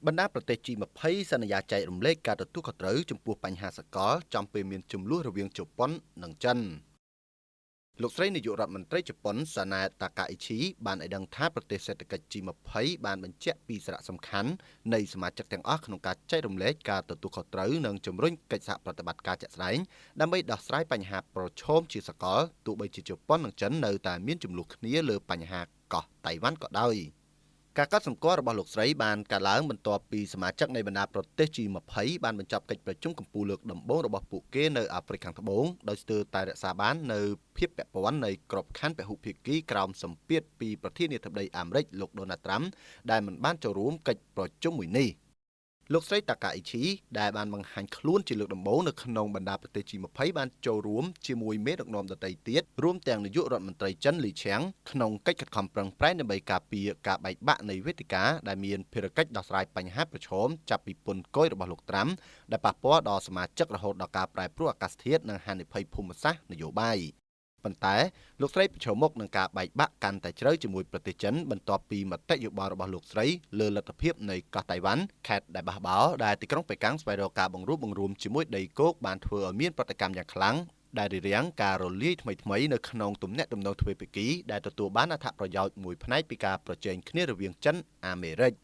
បណ្ដាប្រទេស G20 សន្យាចែករំលែកការទទួលខុសត្រូវចំពោះបញ្ហាសកលចំពេលមានជម្លោះរវាងជប៉ុននិងចិនលោកស្រីនាយករដ្ឋមន្ត្រីជប៉ុនសាណា តាកាអ៊ីឈីបានឲ្យដឹងថាប្រទេសសេដ្ឋកិច្ច G20 បានបញ្ជាក់ពីសារៈសំខាន់នៃសមាជិកទាំងអស់ក្នុងការចែករំលែកការទទួលខុសត្រូវនិងជំរុញកិច្ចសហប្រតិបត្តិការជាក់ស្ដែងដើម្បីដោះស្រាយបញ្ហាប្រឈមជាសកលទោះបីជាជប៉ុននិងចិននៅតែមានជម្លោះគ្នាលើបញ្ហាកោះតៃវ៉ាន់ក៏ដោយការកត់សម្គាល់របស់លោកស្រីបានកើតឡើងបន្ទាប់ពីសមាជិកនៃបណ្ដាប្រទេស G20 បានបញ្ចប់កិច្ចប្រជុំកំពូលលើកដំបូងរបស់ពួកគេនៅអាហ្វ្រិកខាងត្បូងដោយស្ទើរតែរក្សាបាននៅភាពពាក់ព័ន្ធនៃក្របខ័ណ្ឌពហុភាគីក្រោមសម្ពាធពីប្រធានាធិបតីអាមេរិកលោកដូណាល់ត្រាំដែលមិនបានចូលរួមកិច្ចប្រជុំមួយនេះលោកស្រីតាកាអ៊ីឈីដែលបានបង្ហាញខ្លួនជាលើកដំបូងនៅក្នុងបណ្ដាប្រទេស G20 បានចូលរួមជាមួយមេដឹកនាំដទៃទៀតរួមទាំងនាយករដ្ឋមន្ត្រីចិនលីឈៀងក្នុងកិច្ចខិតខំប្រឹងប្រែងដើម្បីការពារការបែកបាក់នៃវេទិកាដែលមានភារកិច្ចដោះស្រាយបញ្ហាប្រឈមចាប់ពីពន្ធគយរបស់លោកត្រាំដែលប៉ះពាល់ដល់សមាជិករហូតដល់ការប្រែប្រួលអាកាសធាតុនិងហានិភ័យភូមិសាស្ត្រនយោបាយប៉ុន្តែលោកស្រីប្រឈមមុខនឹងការបែកបាក់កាន់តែជ្រៅជាមួយប្រទេសចិនបន្ទាប់ពីមតិយោបល់របស់លោកស្រីលើលទ្ធភាពនៃកោះតៃវ៉ាន់ខេត្តដែលបះបោរដែលទីក្រុងប៉េកាំងស្វែងរកការបង្រួបបង្រួមជាមួយដីគោកបានធ្វើឲ្យមានប្រតិកម្មយ៉ាងខ្លាំងដែលរារាំងការរលាយថ្មីៗនៅក្នុងទំនាក់ទំនងទ្វេភាគីដែលទទួលបានអត្ថប្រយោជន៍មួយផ្នែកពីការប្រជែងគ្នារវាងចិនអាមេរិក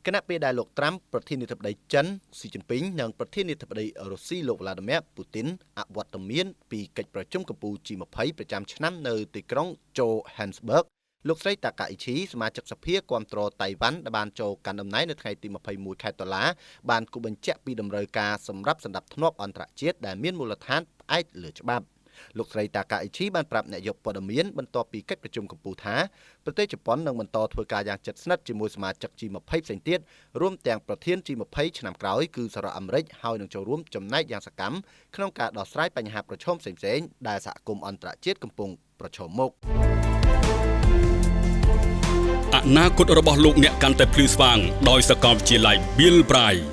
គណៈពេលដែលលោកត្រាំប្រធានាធិបតីចិនស៊ីជីនពីងនិងប្រធានាធិបតីរុស្ស៊ីលោកវ្លាឌីមៀពូទីនអវត្តមានពីកិច្ចប្រជុំកំពូល G20 ប្រចាំឆ្នាំនៅទីក្រុងចូហានស្បឺកលោកស្រីតាកាអ៊ីឈីសមាជិកសភាគាំទ្រតៃវ៉ាន់ដែលបានចូលកាន់តំណែងនៅថ្ងៃទី21ខែតុលាបានគូបញ្ជាក់ពីតម្រូវការសម្រាប់សណ្ដាប់ធ្នាប់អន្តរជាតិដែលមានមូលដ្ឋានផ្អែកលើច្បាប់លោកស្រីតាកាអ៊ីឈីបានប្រាប់អ្នកយកព័ត៌មានបន្ទាប់ពីកិច្ចប្រជុំកំពូលថាប្រទេសជប៉ុននឹងបន្តធ្វើការយ៉ាងជិតស្និទ្ធជាមួយសមាជិក G20 ផ្សេងទៀតរួមទាំងប្រធាន G20 ឆ្នាំក្រោយគឺសហរដ្ឋអាមេរិកហើយនឹងចូលរួមចំណែកយ៉ាងសកម្មក្នុងការដោះស្រាយបញ្ហាប្រឈមផ្សេងៗដែលសហគមន៍អន្តរជាតិកំពុងប្រឈមមុខអនាគតរបស់លោកអ្នកកាន់តែភ្លឺស្វាងដោយសាកលវិទ្យាល័យ Bill Bright